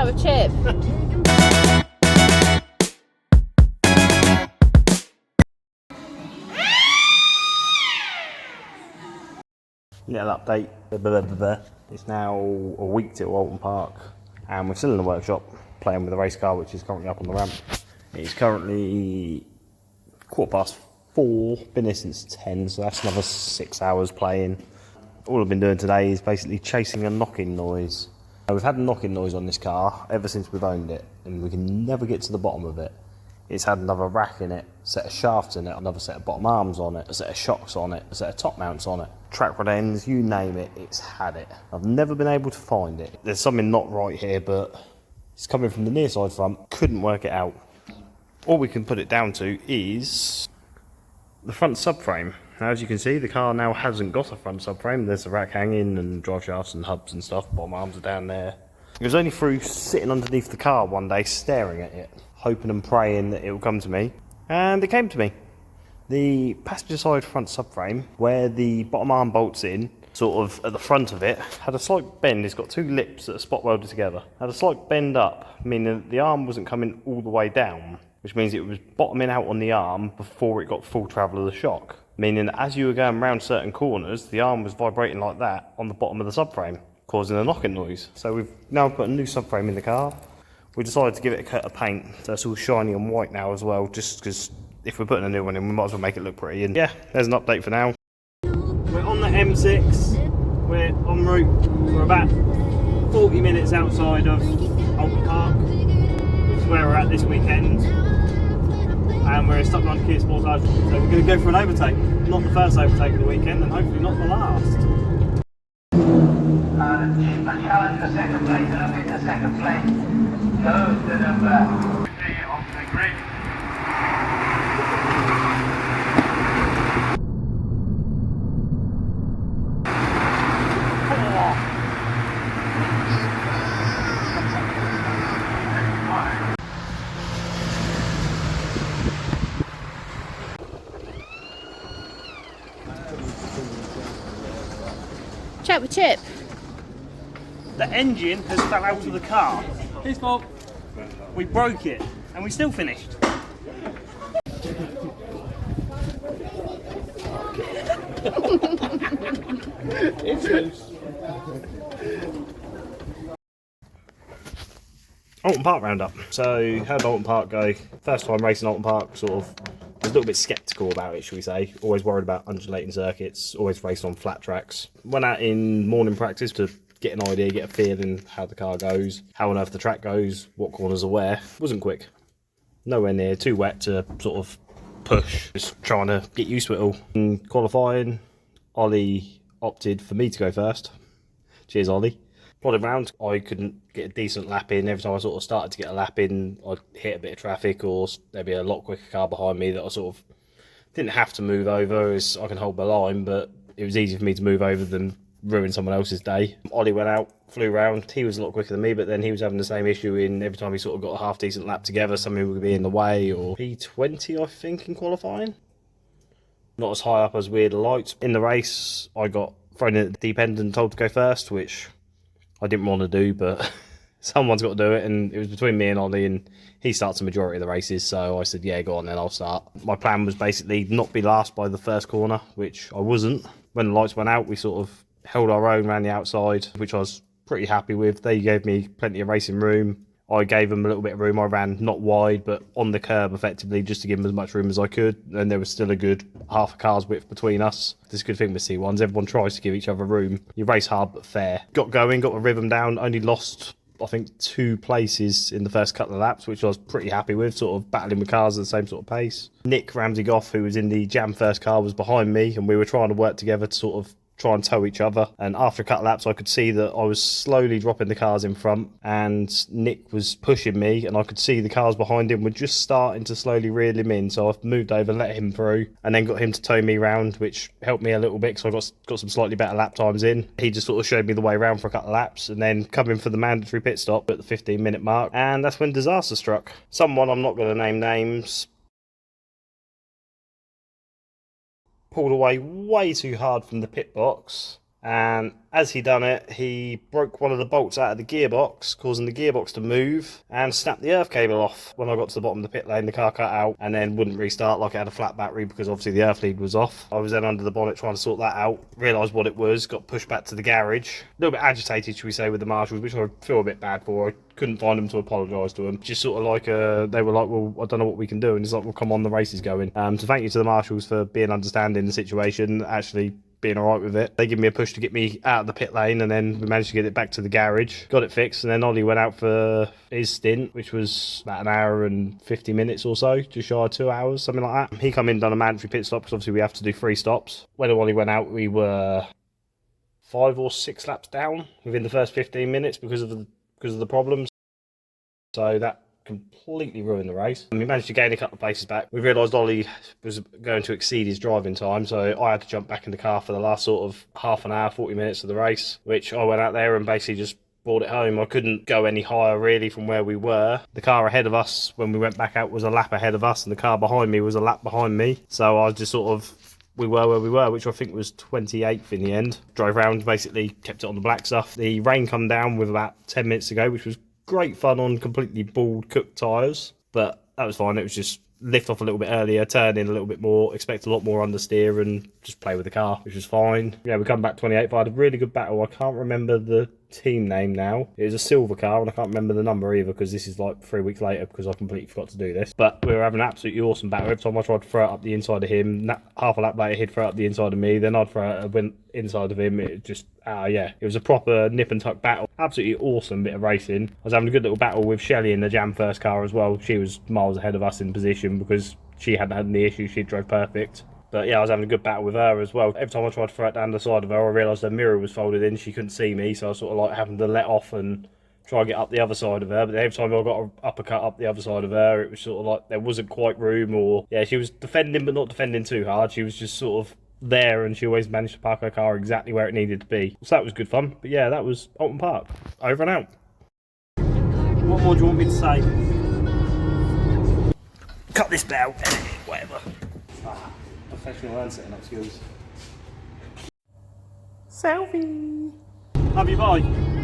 Chat with Chip. Little update. It's now a week till Oulton Park, and we're still in the workshop playing with the race car, which is currently up on the ramp. It's currently 4:15. Been here since 10, so that's another 6 hours playing. All I've been doing today is basically chasing a knocking noise. We've had a knocking noise on this car ever since we've owned it, and we can never get to the bottom of it. It's had another rack in it, a set of shafts in it, another set of bottom arms on it, a set of shocks on it, a set of top mounts on it, track rod ends, you name it, it's had it. I've never been able to find it. There's something not right here, but it's coming from the near side front. Couldn't work it out. All we can put it down to is the front subframe. Now, as you can see, the car now hasn't got a front subframe. There's the rack hanging and drive shafts and hubs and stuff. Bottom arms are down there. It was only through sitting underneath the car one day staring at it, hoping and praying that it would come to me, and it came to me. The passenger side front subframe, where the bottom arm bolts in, sort of at the front of it, had a slight bend. It's got two lips that are spot welded together. Had a slight bend up, meaning that the arm wasn't coming all the way down, which means it was bottoming out on the arm before it got full travel of the shock. Meaning that as you were going around certain corners, the arm was vibrating like that on the bottom of the subframe, causing a knocking noise. So we've now put a new subframe in the car. We decided to give it a coat of paint, so it's all shiny and white now as well, just because if we're putting a new one in, we might as well make it look pretty. And yeah, there's an update for now. We're on the M6, we're en route, we're about 40 minutes outside of Oulton Park, which is where we're at this weekend. And we're stuck on Kia Sportage, so we're going to go for an overtake. Not the first overtake of the weekend, and hopefully not the last. A challenge for second place, and I think the second place goes to number 3 on the grid. Chat with Chip. The engine has fell out of the car. His fault. We broke it, and we still finished. Oulton Park roundup. So, how did Oulton Park go? First time racing Oulton Park, sort of, was a little bit sceptical about it, shall we say. Always worried about undulating circuits, always raced on flat tracks. Went out in morning practice to get an idea, get a feeling how the car goes, how on earth the track goes, what corners are where. Wasn't quick. Nowhere near, too wet to sort of push. Just trying to get used to it all. In qualifying, Ollie opted for me to go first. Cheers, Ollie. Plodded round, I couldn't get a decent lap in. Every time I sort of started to get a lap in, I'd hit a bit of traffic, or there'd be a lot quicker car behind me that I sort of didn't have to move over, as I can hold my line, but it was easier for me to move over than ruin someone else's day. Ollie went out, flew round. He was a lot quicker than me, but then he was having the same issue in every time he sort of got a half decent lap together, something would be in the way, or P20 I think in qualifying. Not as high up as we had lights. In the race, I got thrown in at the deep end and told to go first, which I didn't want to do, but someone's got to do it, and it was between me and Ollie, and he starts the majority of the races, so I said, yeah, go on then, I'll start. My plan was basically not be last by the first corner, which I wasn't. When the lights went out, we sort of held our own around the outside, which I was pretty happy with. They gave me plenty of racing room. I gave them a little bit of room. I ran not wide, but on the curb effectively, just to give them as much room as I could. And there was still a good half a car's width between us. This is a good thing with C1s. Everyone tries to give each other room. You race hard, but fair. Got going, got my rhythm down. Only lost, I think, 2 places in the first couple of laps, which I was pretty happy with, sort of battling with cars at the same sort of pace. Nick Ramsey-Goff, who was in the Jam first car, was behind me, and we were trying to work together to sort of try and tow each other. And after a couple of laps, I could see that I was slowly dropping the cars in front, and Nick was pushing me, and I could see the cars behind him were just starting to slowly reel him in. So I moved over, let him through, and then got him to tow me round, which helped me a little bit, so I got some slightly better lap times in. He just sort of showed me the way around for a couple of laps, and then coming for the mandatory pit stop at the 15-minute mark, and that's when disaster struck. Someone, I'm not going to name names, pulled away way too hard from the pit box And as he done it, he broke one of the bolts out of the gearbox, causing the gearbox to move, and snapped the earth cable off. When I got to the bottom of the pit lane, the car cut out and then wouldn't restart like it had a flat battery because obviously the earth lead was off. I was then under the bonnet trying to sort that out, realised what it was, got pushed back to the garage. A little bit agitated, should we say, with the marshals, which I feel a bit bad for. I couldn't find them to apologise to them. Just sort of like, they were like, well, I don't know what we can do. And it's like, well, come on, the race is going. So thank you to the marshals for being understanding in the situation, actually being alright with it. They gave me a push to get me out of the pit lane, and then we managed to get it back to the garage, got it fixed, and then Ollie went out for his stint, which was about an hour and 50 minutes or so, just shy of 2 hours, something like that. He come in, done a mandatory pit stop, because obviously we have to do 3 stops. When Ollie went out, we were 5 or 6 laps down within the first 15 minutes because of the problems. So that completely ruined the race. We managed to gain a couple of places back. We realised Ollie was going to exceed his driving time, so I had to jump back in the car for the last sort of half an hour, 40 minutes of the race, which I went out there and basically just brought it home. I couldn't go any higher really from where we were. The car ahead of us when we went back out was a lap ahead of us, and the car behind me was a lap behind me. So I was just sort of, we were where we were, which I think was 28th in the end. Drove around, basically kept it on the black stuff. The rain come down with about 10 minutes to go, which was great fun on completely bald cooked tyres, but that was fine. It was just lift off a little bit earlier, turn in a little bit more, expect a lot more understeer, and just play with the car, which was fine. Yeah, we come back 28th. I had a really good battle. I can't remember the team name now. It was a silver car, and I can't remember the number either because this is like 3 weeks later because I completely forgot to do this. But we were having an absolutely awesome battle. Every time I tried to throw it up the inside of him, half a lap later he'd throw it up the inside of me, then I'd throw it inside of him. It just, yeah, it was a proper nip and tuck battle. Absolutely awesome bit of racing. I was having a good little battle with Shelley in the Jam first car as well. She was miles ahead of us in position because she hadn't had any issues. She drove perfect. But yeah, I was having a good battle with her as well. Every time I tried to throw it down the side of her, I realised her mirror was folded in. She couldn't see me, so I was sort of like having to let off and try and get up the other side of her. But every time I got an uppercut up the other side of her, it was sort of like there wasn't quite room, or yeah, she was defending but not defending too hard. She was just sort of there, and she always managed to park her car exactly where it needed to be. So that was good fun. But yeah, that was Oulton Park. Over and out. What more do you want me to say? Cut this bit out. Whatever. Professional and setting up skills. Selfie. Love you, bye.